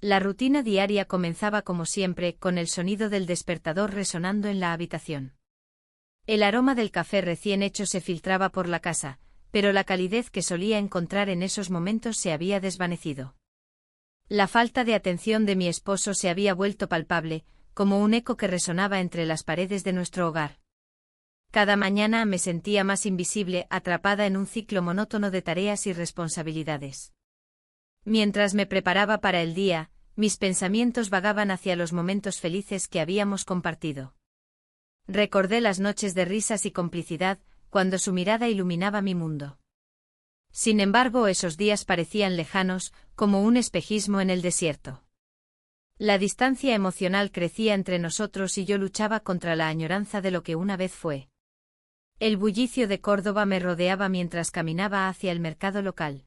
La rutina diaria comenzaba como siempre, con el sonido del despertador resonando en la habitación. El aroma del café recién hecho se filtraba por la casa, pero la calidez que solía encontrar en esos momentos se había desvanecido. La falta de atención de mi esposo se había vuelto palpable, como un eco que resonaba entre las paredes de nuestro hogar. Cada mañana me sentía más invisible, atrapada en un ciclo monótono de tareas y responsabilidades. Mientras me preparaba para el día, mis pensamientos vagaban hacia los momentos felices que habíamos compartido. Recordé las noches de risas y complicidad, cuando su mirada iluminaba mi mundo. Sin embargo, esos días parecían lejanos, como un espejismo en el desierto. La distancia emocional crecía entre nosotros y yo luchaba contra la añoranza de lo que una vez fue. El bullicio de Córdoba me rodeaba mientras caminaba hacia el mercado local.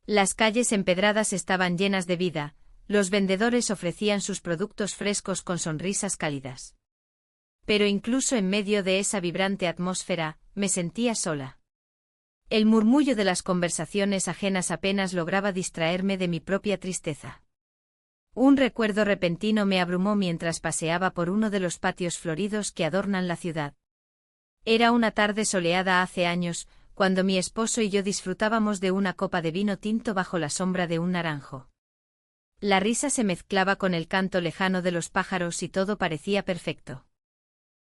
Las calles empedradas estaban llenas de vida, los vendedores ofrecían sus productos frescos con sonrisas cálidas. Pero incluso en medio de esa vibrante atmósfera, me sentía sola. El murmullo de las conversaciones ajenas apenas lograba distraerme de mi propia tristeza. Un recuerdo repentino me abrumó mientras paseaba por uno de los patios floridos que adornan la ciudad. Era una tarde soleada hace años, cuando mi esposo y yo disfrutábamos de una copa de vino tinto bajo la sombra de un naranjo. La risa se mezclaba con el canto lejano de los pájaros y todo parecía perfecto.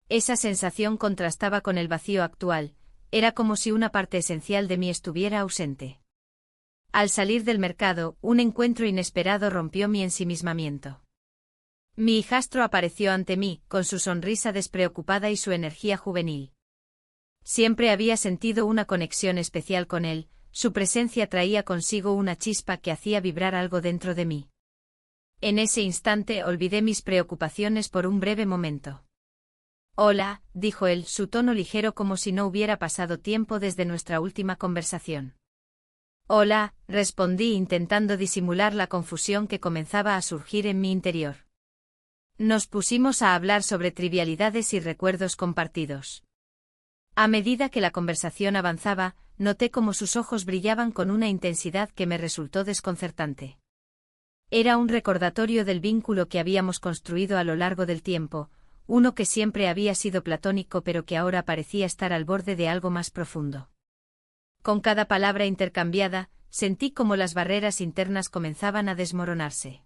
Esa sensación contrastaba con el vacío actual, era como si una parte esencial de mí estuviera ausente. Al salir del mercado, un encuentro inesperado rompió mi ensimismamiento. Mi hijastro apareció ante mí, con su sonrisa despreocupada y su energía juvenil. Siempre había sentido una conexión especial con él, su presencia traía consigo una chispa que hacía vibrar algo dentro de mí. En ese instante olvidé mis preocupaciones por un breve momento. «Hola», dijo él, su tono ligero como si no hubiera pasado tiempo desde nuestra última conversación. «Hola», respondí intentando disimular la confusión que comenzaba a surgir en mi interior. Nos pusimos a hablar sobre trivialidades y recuerdos compartidos. A medida que la conversación avanzaba, noté cómo sus ojos brillaban con una intensidad que me resultó desconcertante. Era un recordatorio del vínculo que habíamos construido a lo largo del tiempo, uno que siempre había sido platónico pero que ahora parecía estar al borde de algo más profundo. Con cada palabra intercambiada, sentí como las barreras internas comenzaban a desmoronarse.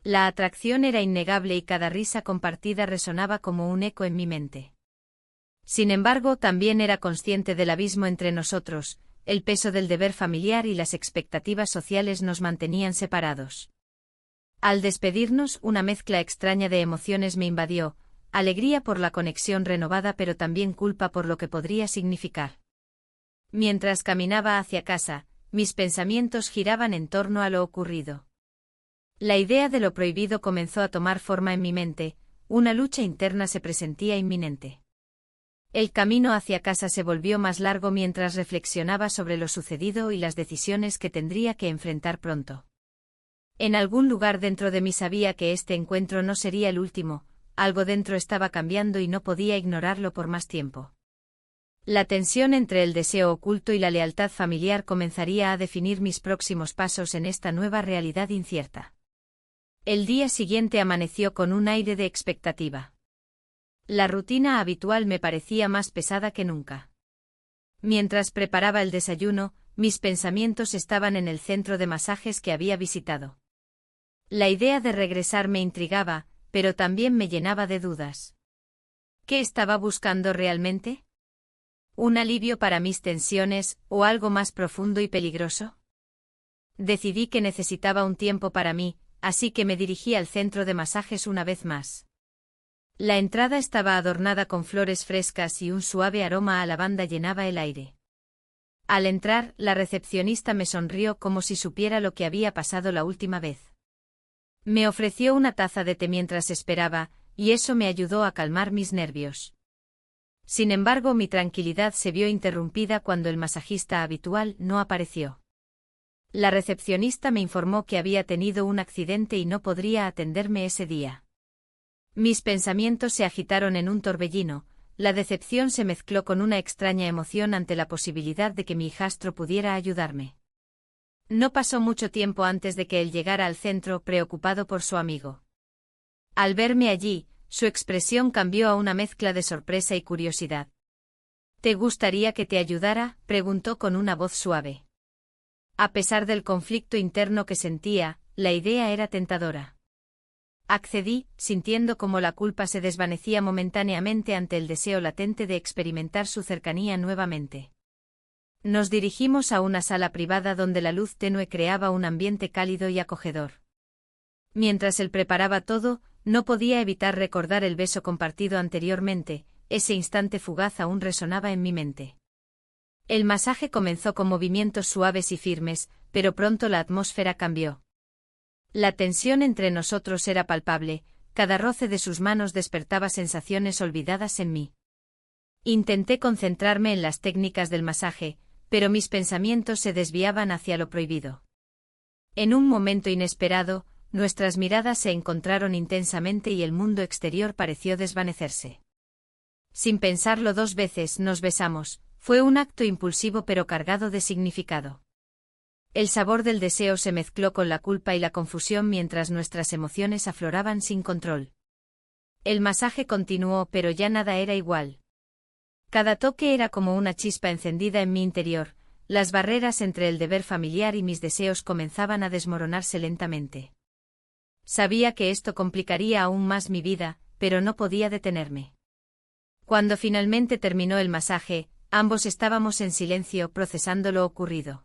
La atracción era innegable y cada risa compartida resonaba como un eco en mi mente. Sin embargo, también era consciente del abismo entre nosotros, el peso del deber familiar y las expectativas sociales nos mantenían separados. Al despedirnos, una mezcla extraña de emociones me invadió, alegría por la conexión renovada pero también culpa por lo que podría significar. Mientras caminaba hacia casa, mis pensamientos giraban en torno a lo ocurrido. La idea de lo prohibido comenzó a tomar forma en mi mente, una lucha interna se presentía inminente. El camino hacia casa se volvió más largo mientras reflexionaba sobre lo sucedido y las decisiones que tendría que enfrentar pronto. En algún lugar dentro de mí sabía que este encuentro no sería el último, algo dentro estaba cambiando y no podía ignorarlo por más tiempo. La tensión entre el deseo oculto y la lealtad familiar comenzaría a definir mis próximos pasos en esta nueva realidad incierta. El día siguiente amaneció con un aire de expectativa. La rutina habitual me parecía más pesada que nunca. Mientras preparaba el desayuno, mis pensamientos estaban en el centro de masajes que había visitado. La idea de regresar me intrigaba, pero también me llenaba de dudas. ¿Qué estaba buscando realmente? ¿Un alivio para mis tensiones, o algo más profundo y peligroso? Decidí que necesitaba un tiempo para mí, así que me dirigí al centro de masajes una vez más. La entrada estaba adornada con flores frescas y un suave aroma a lavanda llenaba el aire. Al entrar, la recepcionista me sonrió como si supiera lo que había pasado la última vez. Me ofreció una taza de té mientras esperaba, y eso me ayudó a calmar mis nervios. Sin embargo, mi tranquilidad se vio interrumpida cuando el masajista habitual no apareció. La recepcionista me informó que había tenido un accidente y no podría atenderme ese día. Mis pensamientos se agitaron en un torbellino, la decepción se mezcló con una extraña emoción ante la posibilidad de que mi hijastro pudiera ayudarme. No pasó mucho tiempo antes de que él llegara al centro preocupado por su amigo. Al verme allí, su expresión cambió a una mezcla de sorpresa y curiosidad. ¿Te gustaría que te ayudara?, preguntó con una voz suave. A pesar del conflicto interno que sentía, la idea era tentadora. Accedí, sintiendo cómo la culpa se desvanecía momentáneamente ante el deseo latente de experimentar su cercanía nuevamente. Nos dirigimos a una sala privada donde la luz tenue creaba un ambiente cálido y acogedor. Mientras él preparaba todo, no podía evitar recordar el beso compartido anteriormente, ese instante fugaz aún resonaba en mi mente. El masaje comenzó con movimientos suaves y firmes, pero pronto la atmósfera cambió. La tensión entre nosotros era palpable, cada roce de sus manos despertaba sensaciones olvidadas en mí. Intenté concentrarme en las técnicas del masaje, pero mis pensamientos se desviaban hacia lo prohibido. En un momento inesperado, nuestras miradas se encontraron intensamente y el mundo exterior pareció desvanecerse. Sin pensarlo 2 veces nos besamos, fue un acto impulsivo pero cargado de significado. El sabor del deseo se mezcló con la culpa y la confusión mientras nuestras emociones afloraban sin control. El masaje continuó pero ya nada era igual. Cada toque era como una chispa encendida en mi interior, las barreras entre el deber familiar y mis deseos comenzaban a desmoronarse lentamente. Sabía que esto complicaría aún más mi vida, pero no podía detenerme. Cuando finalmente terminó el masaje, ambos estábamos en silencio procesando lo ocurrido.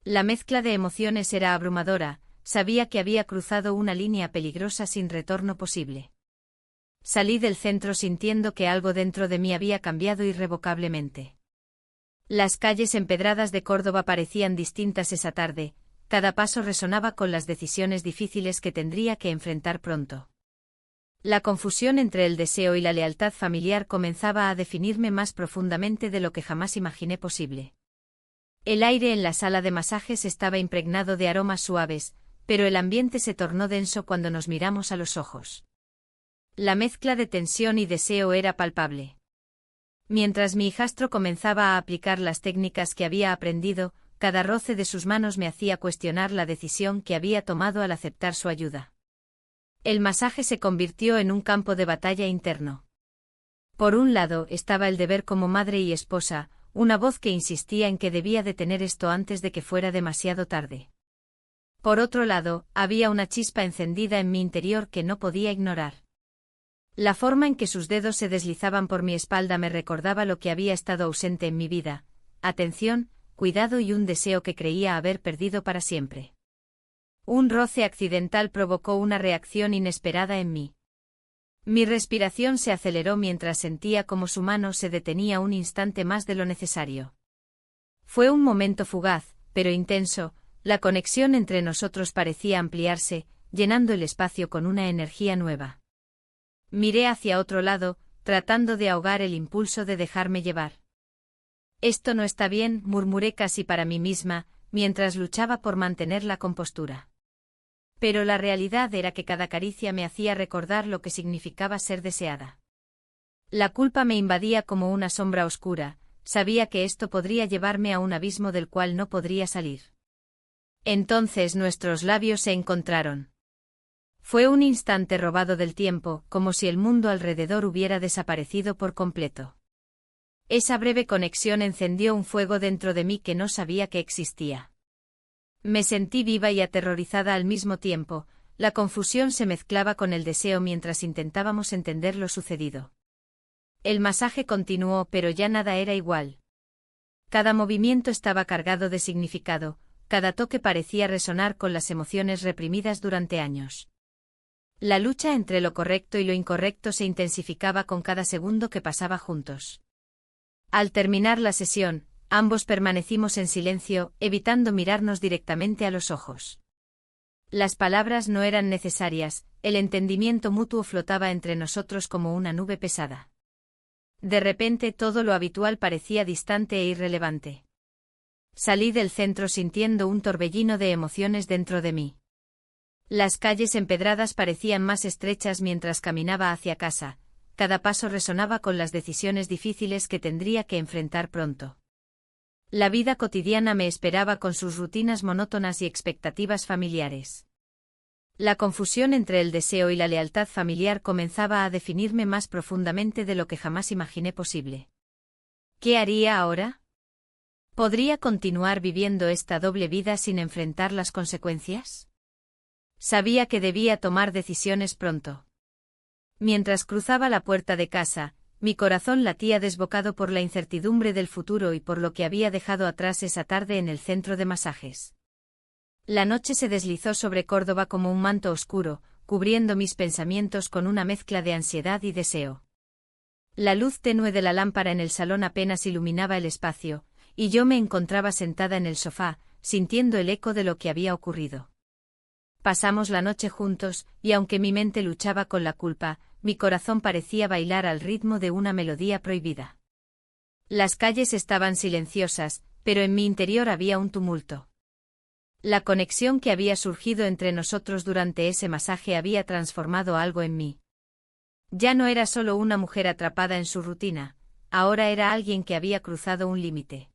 La mezcla de emociones era abrumadora, sabía que había cruzado una línea peligrosa sin retorno posible. Salí del centro sintiendo que algo dentro de mí había cambiado irrevocablemente. Las calles empedradas de Córdoba parecían distintas esa tarde, cada paso resonaba con las decisiones difíciles que tendría que enfrentar pronto. La confusión entre el deseo y la lealtad familiar comenzaba a definirme más profundamente de lo que jamás imaginé posible. El aire en la sala de masajes estaba impregnado de aromas suaves, pero el ambiente se tornó denso cuando nos miramos a los ojos. La mezcla de tensión y deseo era palpable. Mientras mi hijastro comenzaba a aplicar las técnicas que había aprendido, cada roce de sus manos me hacía cuestionar la decisión que había tomado al aceptar su ayuda. El masaje se convirtió en un campo de batalla interno. Por un lado estaba el deber como madre y esposa, una voz que insistía en que debía detener esto antes de que fuera demasiado tarde. Por otro lado, había una chispa encendida en mi interior que no podía ignorar. La forma en que sus dedos se deslizaban por mi espalda me recordaba lo que había estado ausente en mi vida: atención, cuidado y un deseo que creía haber perdido para siempre. Un roce accidental provocó una reacción inesperada en mí. Mi respiración se aceleró mientras sentía como su mano se detenía un instante más de lo necesario. Fue un momento fugaz, pero intenso, la conexión entre nosotros parecía ampliarse, llenando el espacio con una energía nueva. Miré hacia otro lado, tratando de ahogar el impulso de dejarme llevar. Esto no está bien, murmuré casi para mí misma, mientras luchaba por mantener la compostura. Pero la realidad era que cada caricia me hacía recordar lo que significaba ser deseada. La culpa me invadía como una sombra oscura, sabía que esto podría llevarme a un abismo del cual no podría salir. Entonces nuestros labios se encontraron. Fue un instante robado del tiempo, como si el mundo alrededor hubiera desaparecido por completo. Esa breve conexión encendió un fuego dentro de mí que no sabía que existía. Me sentí viva y aterrorizada al mismo tiempo, la confusión se mezclaba con el deseo mientras intentábamos entender lo sucedido. El masaje continuó, pero ya nada era igual. Cada movimiento estaba cargado de significado, cada toque parecía resonar con las emociones reprimidas durante años. La lucha entre lo correcto y lo incorrecto se intensificaba con cada segundo que pasaba juntos. Al terminar la sesión, ambos permanecimos en silencio, evitando mirarnos directamente a los ojos. Las palabras no eran necesarias, el entendimiento mutuo flotaba entre nosotros como una nube pesada. De repente todo lo habitual parecía distante e irrelevante. Salí del centro sintiendo un torbellino de emociones dentro de mí. Las calles empedradas parecían más estrechas mientras caminaba hacia casa, cada paso resonaba con las decisiones difíciles que tendría que enfrentar pronto. La vida cotidiana me esperaba con sus rutinas monótonas y expectativas familiares. La confusión entre el deseo y la lealtad familiar comenzaba a definirme más profundamente de lo que jamás imaginé posible. ¿Qué haría ahora? ¿Podría continuar viviendo esta doble vida sin enfrentar las consecuencias? Sabía que debía tomar decisiones pronto. Mientras cruzaba la puerta de casa, mi corazón latía desbocado por la incertidumbre del futuro y por lo que había dejado atrás esa tarde en el centro de masajes. La noche se deslizó sobre Córdoba como un manto oscuro, cubriendo mis pensamientos con una mezcla de ansiedad y deseo. La luz tenue de la lámpara en el salón apenas iluminaba el espacio, y yo me encontraba sentada en el sofá, sintiendo el eco de lo que había ocurrido. Pasamos la noche juntos, y aunque mi mente luchaba con la culpa, mi corazón parecía bailar al ritmo de una melodía prohibida. Las calles estaban silenciosas, pero en mi interior había un tumulto. La conexión que había surgido entre nosotros durante ese masaje había transformado algo en mí. Ya no era solo una mujer atrapada en su rutina, ahora era alguien que había cruzado un límite.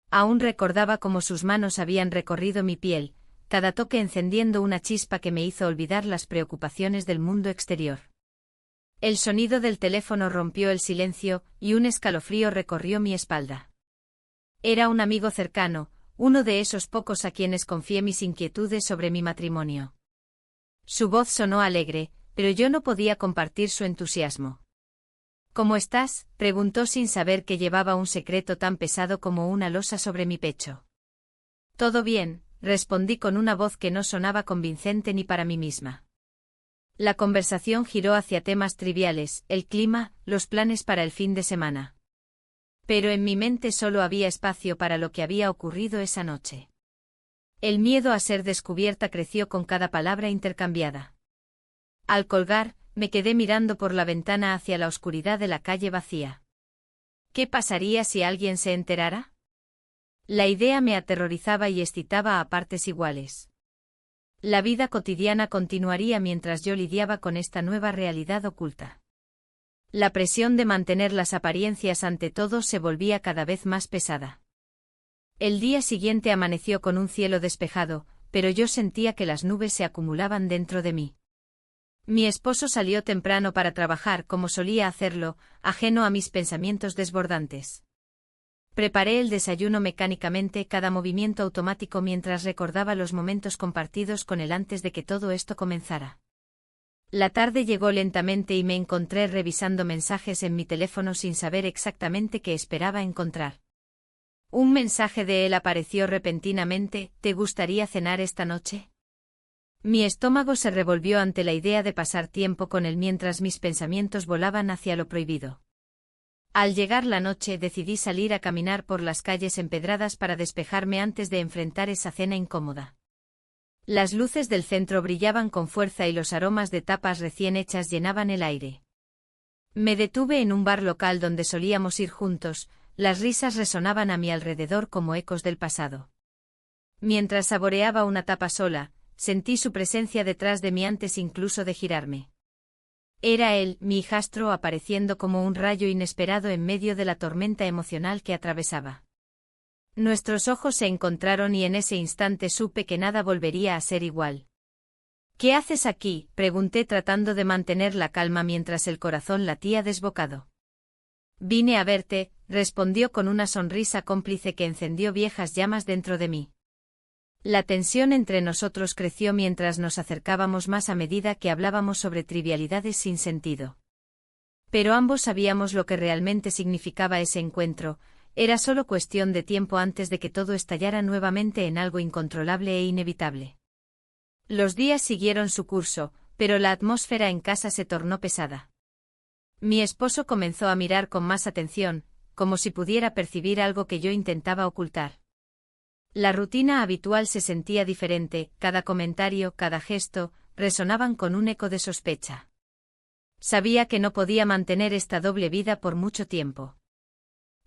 Aún recordaba cómo sus manos habían recorrido mi piel, cada toque encendiendo una chispa que me hizo olvidar las preocupaciones del mundo exterior. El sonido del teléfono rompió el silencio, y un escalofrío recorrió mi espalda. Era un amigo cercano, uno de esos pocos a quienes confié mis inquietudes sobre mi matrimonio. Su voz sonó alegre, pero yo no podía compartir su entusiasmo. ¿Cómo estás?, preguntó sin saber que llevaba un secreto tan pesado como una losa sobre mi pecho. Todo bien, respondí con una voz que no sonaba convincente ni para mí misma. La conversación giró hacia temas triviales, el clima, los planes para el fin de semana. Pero en mi mente solo había espacio para lo que había ocurrido esa noche. El miedo a ser descubierta creció con cada palabra intercambiada. Al colgar, me quedé mirando por la ventana hacia la oscuridad de la calle vacía. ¿Qué pasaría si alguien se enterara? La idea me aterrorizaba y excitaba a partes iguales. La vida cotidiana continuaría mientras yo lidiaba con esta nueva realidad oculta. La presión de mantener las apariencias ante todo se volvía cada vez más pesada. El día siguiente amaneció con un cielo despejado, pero yo sentía que las nubes se acumulaban dentro de mí. Mi esposo salió temprano para trabajar como solía hacerlo, ajeno a mis pensamientos desbordantes. Preparé el desayuno mecánicamente, cada movimiento automático mientras recordaba los momentos compartidos con él antes de que todo esto comenzara. La tarde llegó lentamente y me encontré revisando mensajes en mi teléfono sin saber exactamente qué esperaba encontrar. Un mensaje de él apareció repentinamente: ¿te gustaría cenar esta noche? Mi estómago se revolvió ante la idea de pasar tiempo con él mientras mis pensamientos volaban hacia lo prohibido. Al llegar la noche decidí salir a caminar por las calles empedradas para despejarme antes de enfrentar esa cena incómoda. Las luces del centro brillaban con fuerza y los aromas de tapas recién hechas llenaban el aire. Me detuve en un bar local donde solíamos ir juntos, las risas resonaban a mi alrededor como ecos del pasado. Mientras saboreaba una tapa sola, sentí su presencia detrás de mí antes incluso de girarme. Era él, mi hijastro, apareciendo como un rayo inesperado en medio de la tormenta emocional que atravesaba. Nuestros ojos se encontraron y en ese instante supe que nada volvería a ser igual. ¿Qué haces aquí?, pregunté tratando de mantener la calma mientras el corazón latía desbocado. Vine a verte, respondió con una sonrisa cómplice que encendió viejas llamas dentro de mí. La tensión entre nosotros creció mientras nos acercábamos más a medida que hablábamos sobre trivialidades sin sentido. Pero ambos sabíamos lo que realmente significaba ese encuentro, era solo cuestión de tiempo antes de que todo estallara nuevamente en algo incontrolable e inevitable. Los días siguieron su curso, pero la atmósfera en casa se tornó pesada. Mi esposo comenzó a mirar con más atención, como si pudiera percibir algo que yo intentaba ocultar. La rutina habitual se sentía diferente, cada comentario, cada gesto, resonaban con un eco de sospecha. Sabía que no podía mantener esta doble vida por mucho tiempo.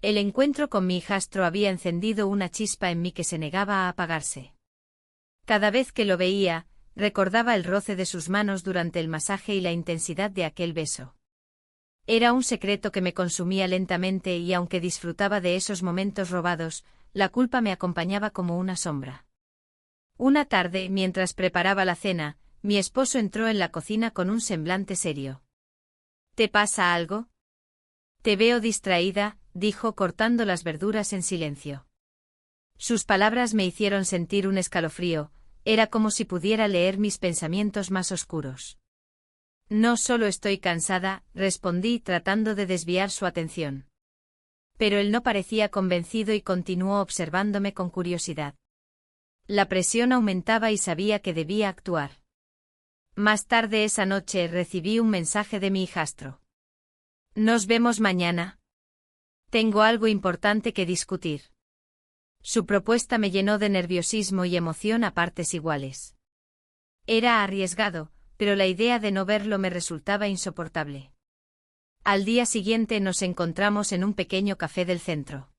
El encuentro con mi hijastro había encendido una chispa en mí que se negaba a apagarse. Cada vez que lo veía, recordaba el roce de sus manos durante el masaje y la intensidad de aquel beso. Era un secreto que me consumía lentamente y aunque disfrutaba de esos momentos robados, la culpa me acompañaba como una sombra. Una tarde, mientras preparaba la cena, mi esposo entró en la cocina con un semblante serio. ¿Te pasa algo? Te veo distraída, dijo cortando las verduras en silencio. Sus palabras me hicieron sentir un escalofrío, era como si pudiera leer mis pensamientos más oscuros. No solo estoy cansada, respondí tratando de desviar su atención. Pero él no parecía convencido y continuó observándome con curiosidad. La presión aumentaba y sabía que debía actuar. Más tarde esa noche recibí un mensaje de mi hijastro. Nos vemos mañana. Tengo algo importante que discutir. Su propuesta me llenó de nerviosismo y emoción a partes iguales. Era arriesgado, pero la idea de no verlo me resultaba insoportable. Al día siguiente nos encontramos en un pequeño café del centro.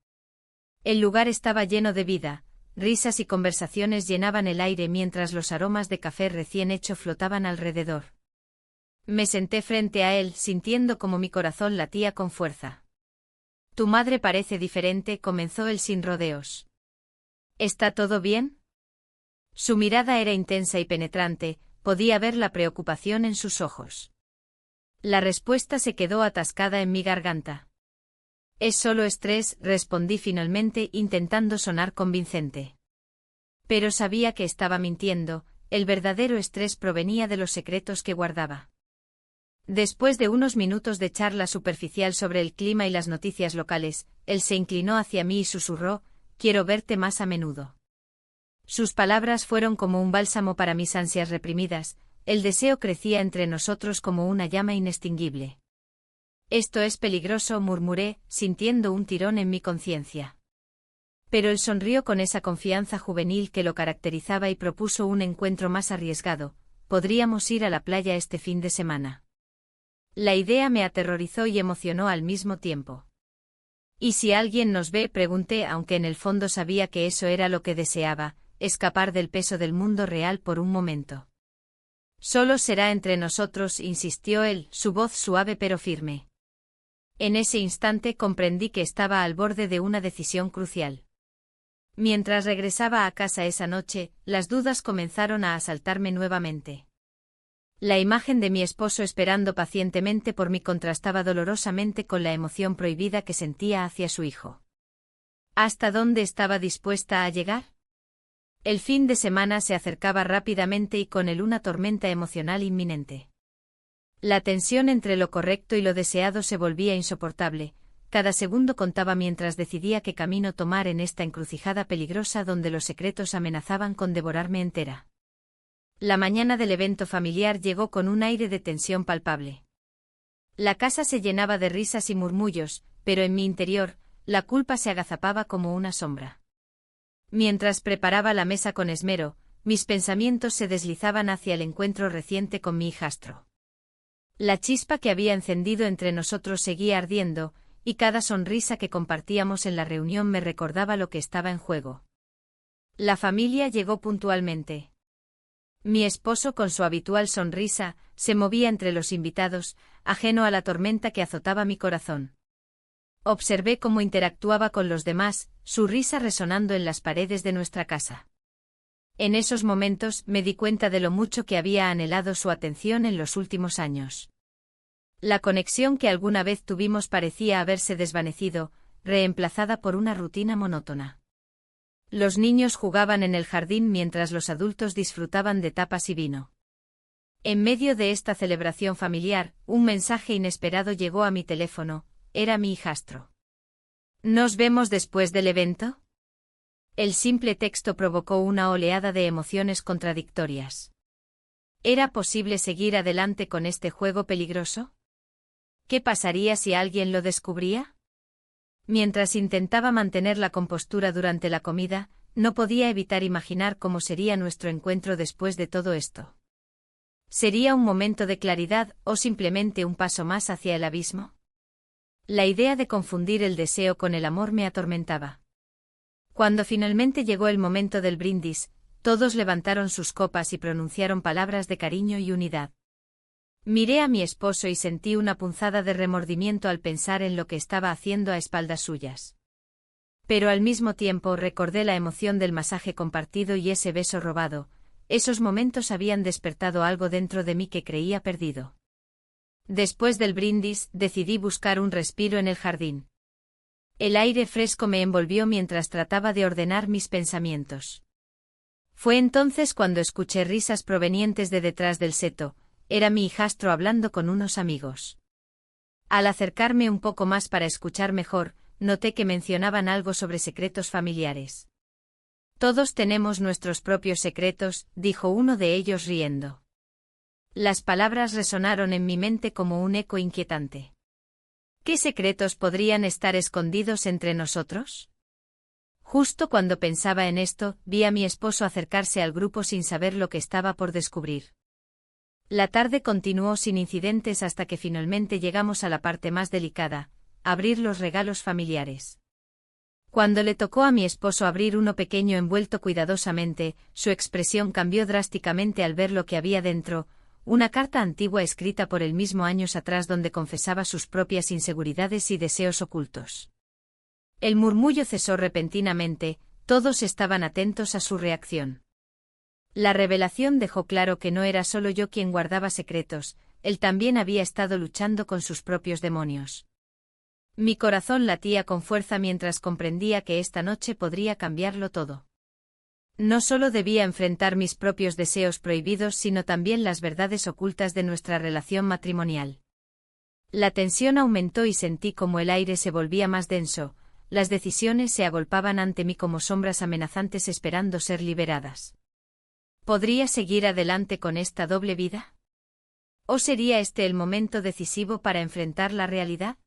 El lugar estaba lleno de vida, risas y conversaciones llenaban el aire mientras los aromas de café recién hecho flotaban alrededor. Me senté frente a él sintiendo como mi corazón latía con fuerza. Tu madre parece diferente, comenzó él sin rodeos. ¿Está todo bien? Su mirada era intensa y penetrante, podía ver la preocupación en sus ojos. La respuesta se quedó atascada en mi garganta. Es solo estrés, respondí finalmente intentando sonar convincente. Pero sabía que estaba mintiendo, el verdadero estrés provenía de los secretos que guardaba. Después de unos minutos de charla superficial sobre el clima y las noticias locales, él se inclinó hacia mí y susurró, «Quiero verte más a menudo». Sus palabras fueron como un bálsamo para mis ansias reprimidas, el deseo crecía entre nosotros como una llama inextinguible. Esto es peligroso, murmuré, sintiendo un tirón en mi conciencia. Pero él sonrió con esa confianza juvenil que lo caracterizaba y propuso un encuentro más arriesgado, podríamos ir a la playa este fin de semana. La idea me aterrorizó y emocionó al mismo tiempo. ¿Y si alguien nos ve?, pregunté, aunque en el fondo sabía que eso era lo que deseaba, escapar del peso del mundo real por un momento. Solo será entre nosotros, insistió él, su voz suave pero firme. En ese instante comprendí que estaba al borde de una decisión crucial. Mientras regresaba a casa esa noche, las dudas comenzaron a asaltarme nuevamente. La imagen de mi esposo esperando pacientemente por mí contrastaba dolorosamente con la emoción prohibida que sentía hacia su hijo. ¿Hasta dónde estaba dispuesta a llegar? El fin de semana se acercaba rápidamente y con él una tormenta emocional inminente. La tensión entre lo correcto y lo deseado se volvía insoportable, cada segundo contaba mientras decidía qué camino tomar en esta encrucijada peligrosa donde los secretos amenazaban con devorarme entera. La mañana del evento familiar llegó con un aire de tensión palpable. La casa se llenaba de risas y murmullos, pero en mi interior, la culpa se agazapaba como una sombra. Mientras preparaba la mesa con esmero, mis pensamientos se deslizaban hacia el encuentro reciente con mi hijastro. La chispa que había encendido entre nosotros seguía ardiendo, y cada sonrisa que compartíamos en la reunión me recordaba lo que estaba en juego. La familia llegó puntualmente. Mi esposo, con su habitual sonrisa, se movía entre los invitados, ajeno a la tormenta que azotaba mi corazón. Observé cómo interactuaba con los demás, su risa resonando en las paredes de nuestra casa. En esos momentos me di cuenta de lo mucho que había anhelado su atención en los últimos años. La conexión que alguna vez tuvimos parecía haberse desvanecido, reemplazada por una rutina monótona. Los niños jugaban en el jardín mientras los adultos disfrutaban de tapas y vino. En medio de esta celebración familiar, un mensaje inesperado llegó a mi teléfono, era mi hijastro. ¿Nos vemos después del evento? El simple texto provocó una oleada de emociones contradictorias. ¿Era posible seguir adelante con este juego peligroso? ¿Qué pasaría si alguien lo descubría? Mientras intentaba mantener la compostura durante la comida, no podía evitar imaginar cómo sería nuestro encuentro después de todo esto. ¿Sería un momento de claridad o simplemente un paso más hacia el abismo? La idea de confundir el deseo con el amor me atormentaba. Cuando finalmente llegó el momento del brindis, todos levantaron sus copas y pronunciaron palabras de cariño y unidad. Miré a mi esposo y sentí una punzada de remordimiento al pensar en lo que estaba haciendo a espaldas suyas. Pero al mismo tiempo recordé la emoción del masaje compartido y ese beso robado. Esos momentos habían despertado algo dentro de mí que creía perdido. Después del brindis, decidí buscar un respiro en el jardín. El aire fresco me envolvió mientras trataba de ordenar mis pensamientos. Fue entonces cuando escuché risas provenientes de detrás del seto. Era mi hijastro hablando con unos amigos. Al acercarme un poco más para escuchar mejor, noté que mencionaban algo sobre secretos familiares. Todos tenemos nuestros propios secretos, dijo uno de ellos riendo. Las palabras resonaron en mi mente como un eco inquietante. ¿Qué secretos podrían estar escondidos entre nosotros? Justo cuando pensaba en esto, vi a mi esposo acercarse al grupo sin saber lo que estaba por descubrir. La tarde continuó sin incidentes hasta que finalmente llegamos a la parte más delicada, abrir los regalos familiares. Cuando le tocó a mi esposo abrir uno pequeño envuelto cuidadosamente, su expresión cambió drásticamente al ver lo que había dentro, una carta antigua escrita por él mismo años atrás donde confesaba sus propias inseguridades y deseos ocultos. El murmullo cesó repentinamente, todos estaban atentos a su reacción. La revelación dejó claro que no era solo yo quien guardaba secretos, él también había estado luchando con sus propios demonios. Mi corazón latía con fuerza mientras comprendía que esta noche podría cambiarlo todo. No solo debía enfrentar mis propios deseos prohibidos sino también las verdades ocultas de nuestra relación matrimonial. La tensión aumentó y sentí como el aire se volvía más denso, las decisiones se agolpaban ante mí como sombras amenazantes esperando ser liberadas. ¿Podría seguir adelante con esta doble vida? ¿O sería este el momento decisivo para enfrentar la realidad?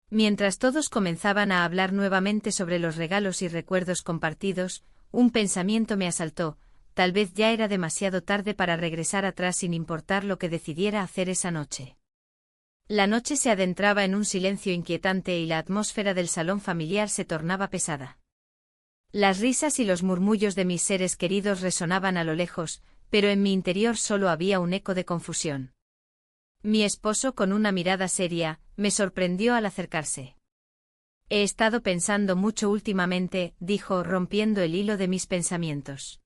Mientras todos comenzaban a hablar nuevamente sobre los regalos y recuerdos compartidos, un pensamiento me asaltó, tal vez ya era demasiado tarde para regresar atrás sin importar lo que decidiera hacer esa noche. La noche se adentraba en un silencio inquietante y la atmósfera del salón familiar se tornaba pesada. Las risas y los murmullos de mis seres queridos resonaban a lo lejos, pero en mi interior solo había un eco de confusión. Mi esposo, con una mirada seria, me sorprendió al acercarse. He estado pensando mucho últimamente, dijo, rompiendo el hilo de mis pensamientos.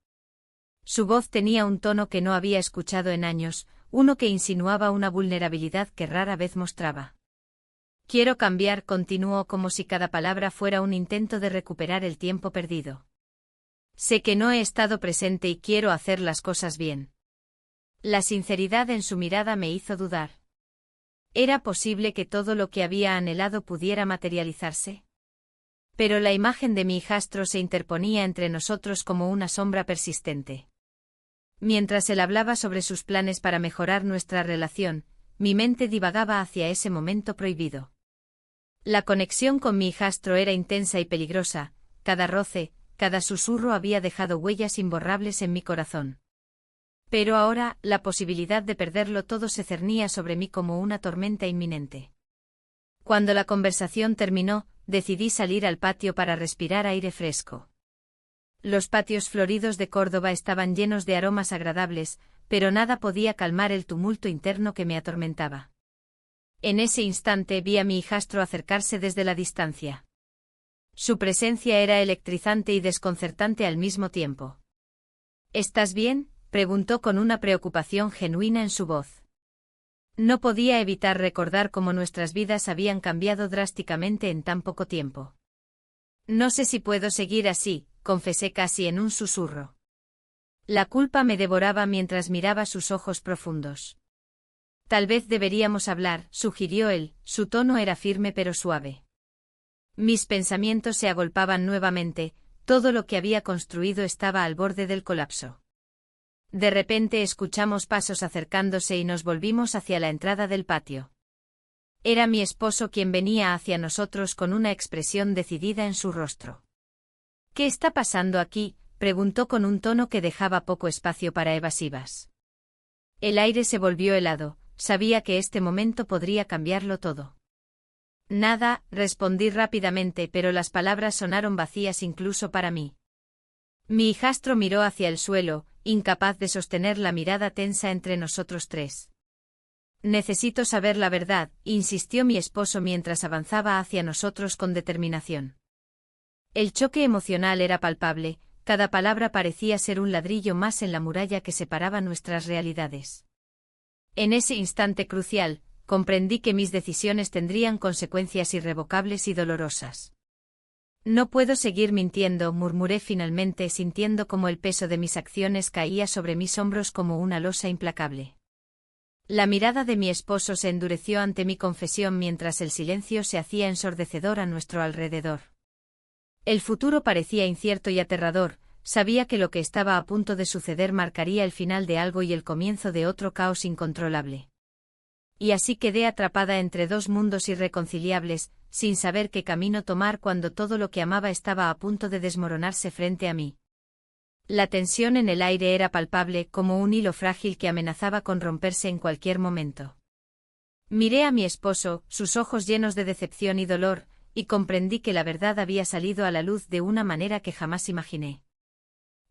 Su voz tenía un tono que no había escuchado en años, uno que insinuaba una vulnerabilidad que rara vez mostraba. Quiero cambiar, continuó como si cada palabra fuera un intento de recuperar el tiempo perdido. Sé que no he estado presente y quiero hacer las cosas bien. La sinceridad en su mirada me hizo dudar. ¿Era posible que todo lo que había anhelado pudiera materializarse? Pero la imagen de mi hijastro se interponía entre nosotros como una sombra persistente. Mientras él hablaba sobre sus planes para mejorar nuestra relación, mi mente divagaba hacia ese momento prohibido. La conexión con mi hijastro era intensa y peligrosa, cada roce, cada susurro había dejado huellas imborrables en mi corazón. Pero ahora, la posibilidad de perderlo todo se cernía sobre mí como una tormenta inminente. Cuando la conversación terminó, decidí salir al patio para respirar aire fresco. Los patios floridos de Córdoba estaban llenos de aromas agradables, pero nada podía calmar el tumulto interno que me atormentaba. En ese instante vi a mi hijastro acercarse desde la distancia. Su presencia era electrizante y desconcertante al mismo tiempo. ¿Estás bien?, preguntó con una preocupación genuina en su voz. No podía evitar recordar cómo nuestras vidas habían cambiado drásticamente en tan poco tiempo. No sé si puedo seguir así, confesé casi en un susurro. La culpa me devoraba mientras miraba sus ojos profundos. Tal vez deberíamos hablar, sugirió él, su tono era firme pero suave. Mis pensamientos se agolpaban nuevamente, todo lo que había construido estaba al borde del colapso. De repente escuchamos pasos acercándose y nos volvimos hacia la entrada del patio. Era mi esposo quien venía hacia nosotros con una expresión decidida en su rostro. ¿Qué está pasando aquí?, preguntó con un tono que dejaba poco espacio para evasivas. El aire se volvió helado, sabía que este momento podría cambiarlo todo. Nada, respondí rápidamente, pero las palabras sonaron vacías incluso para mí. Mi hijastro miró hacia el suelo, incapaz de sostener la mirada tensa entre nosotros tres. Necesito saber la verdad, insistió mi esposo mientras avanzaba hacia nosotros con determinación. El choque emocional era palpable, cada palabra parecía ser un ladrillo más en la muralla que separaba nuestras realidades. En ese instante crucial, comprendí que mis decisiones tendrían consecuencias irrevocables y dolorosas. No puedo seguir mintiendo, murmuré finalmente, sintiendo como el peso de mis acciones caía sobre mis hombros como una losa implacable. La mirada de mi esposo se endureció ante mi confesión mientras el silencio se hacía ensordecedor a nuestro alrededor. El futuro parecía incierto y aterrador, sabía que lo que estaba a punto de suceder marcaría el final de algo y el comienzo de otro caos incontrolable. Y así quedé atrapada entre dos mundos irreconciliables, sin saber qué camino tomar cuando todo lo que amaba estaba a punto de desmoronarse frente a mí. La tensión en el aire era palpable, como un hilo frágil que amenazaba con romperse en cualquier momento. Miré a mi esposo, sus ojos llenos de decepción y dolor, y comprendí que la verdad había salido a la luz de una manera que jamás imaginé.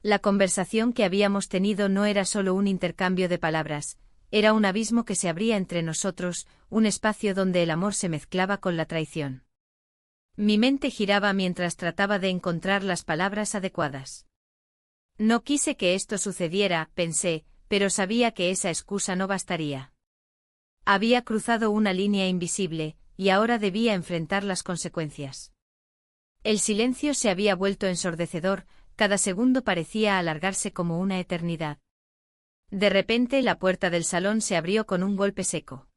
La conversación que habíamos tenido no era solo un intercambio de palabras, era un abismo que se abría entre nosotros, un espacio donde el amor se mezclaba con la traición. Mi mente giraba mientras trataba de encontrar las palabras adecuadas. No quise que esto sucediera, pensé, pero sabía que esa excusa no bastaría. Había cruzado una línea invisible, y ahora debía enfrentar las consecuencias. El silencio se había vuelto ensordecedor, cada segundo parecía alargarse como una eternidad. De repente la puerta del salón se abrió con un golpe seco.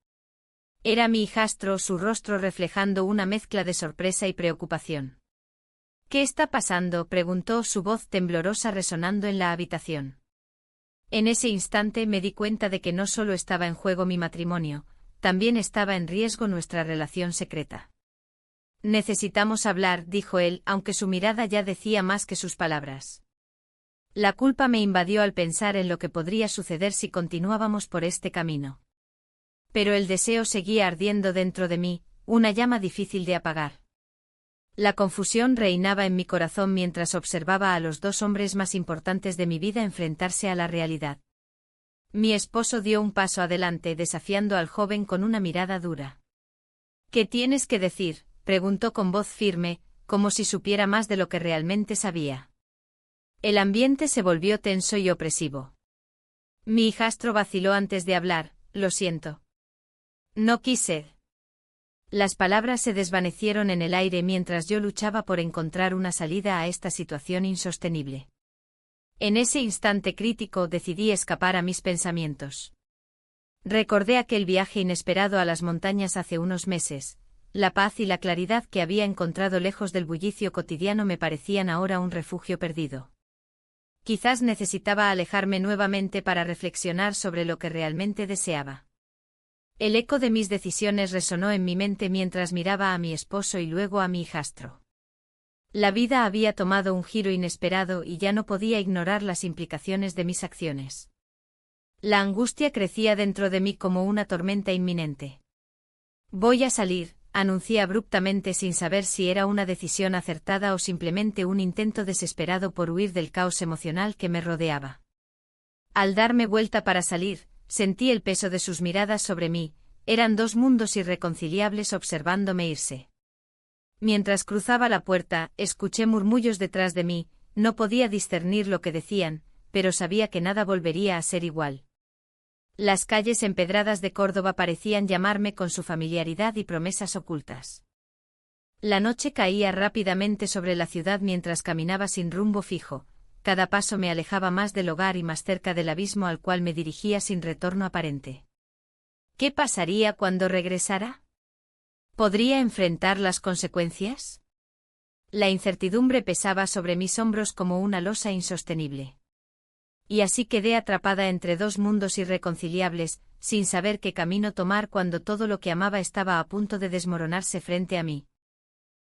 Era mi hijastro, su rostro reflejando una mezcla de sorpresa y preocupación. ¿Qué está pasando?, preguntó, su voz temblorosa resonando en la habitación. En ese instante me di cuenta de que no solo estaba en juego mi matrimonio, también estaba en riesgo nuestra relación secreta. Necesitamos hablar, dijo él, aunque su mirada ya decía más que sus palabras. La culpa me invadió al pensar en lo que podría suceder si continuábamos por este camino. Pero el deseo seguía ardiendo dentro de mí, una llama difícil de apagar. La confusión reinaba en mi corazón mientras observaba a los dos hombres más importantes de mi vida enfrentarse a la realidad. Mi esposo dio un paso adelante, desafiando al joven con una mirada dura. ¿Qué tienes que decir?, preguntó con voz firme, como si supiera más de lo que realmente sabía. El ambiente se volvió tenso y opresivo. Mi hijastro vaciló antes de hablar. Lo siento. No quise. Las palabras se desvanecieron en el aire mientras yo luchaba por encontrar una salida a esta situación insostenible. En ese instante crítico decidí escapar a mis pensamientos. Recordé aquel viaje inesperado a las montañas hace unos meses. La paz y la claridad que había encontrado lejos del bullicio cotidiano me parecían ahora un refugio perdido. Quizás necesitaba alejarme nuevamente para reflexionar sobre lo que realmente deseaba. El eco de mis decisiones resonó en mi mente mientras miraba a mi esposo y luego a mi hijastro. La vida había tomado un giro inesperado y ya no podía ignorar las implicaciones de mis acciones. La angustia crecía dentro de mí como una tormenta inminente. Voy a salir, anuncié abruptamente sin saber si era una decisión acertada o simplemente un intento desesperado por huir del caos emocional que me rodeaba. Al darme vuelta para salir, sentí el peso de sus miradas sobre mí, eran dos mundos irreconciliables observándome irse. Mientras cruzaba la puerta, escuché murmullos detrás de mí, no podía discernir lo que decían, pero sabía que nada volvería a ser igual. Las calles empedradas de Córdoba parecían llamarme con su familiaridad y promesas ocultas. La noche caía rápidamente sobre la ciudad mientras caminaba sin rumbo fijo, cada paso me alejaba más del hogar y más cerca del abismo al cual me dirigía sin retorno aparente. ¿Qué pasaría cuando regresara? ¿Podría enfrentar las consecuencias? La incertidumbre pesaba sobre mis hombros como una losa insostenible. Y así quedé atrapada entre dos mundos irreconciliables, sin saber qué camino tomar cuando todo lo que amaba estaba a punto de desmoronarse frente a mí.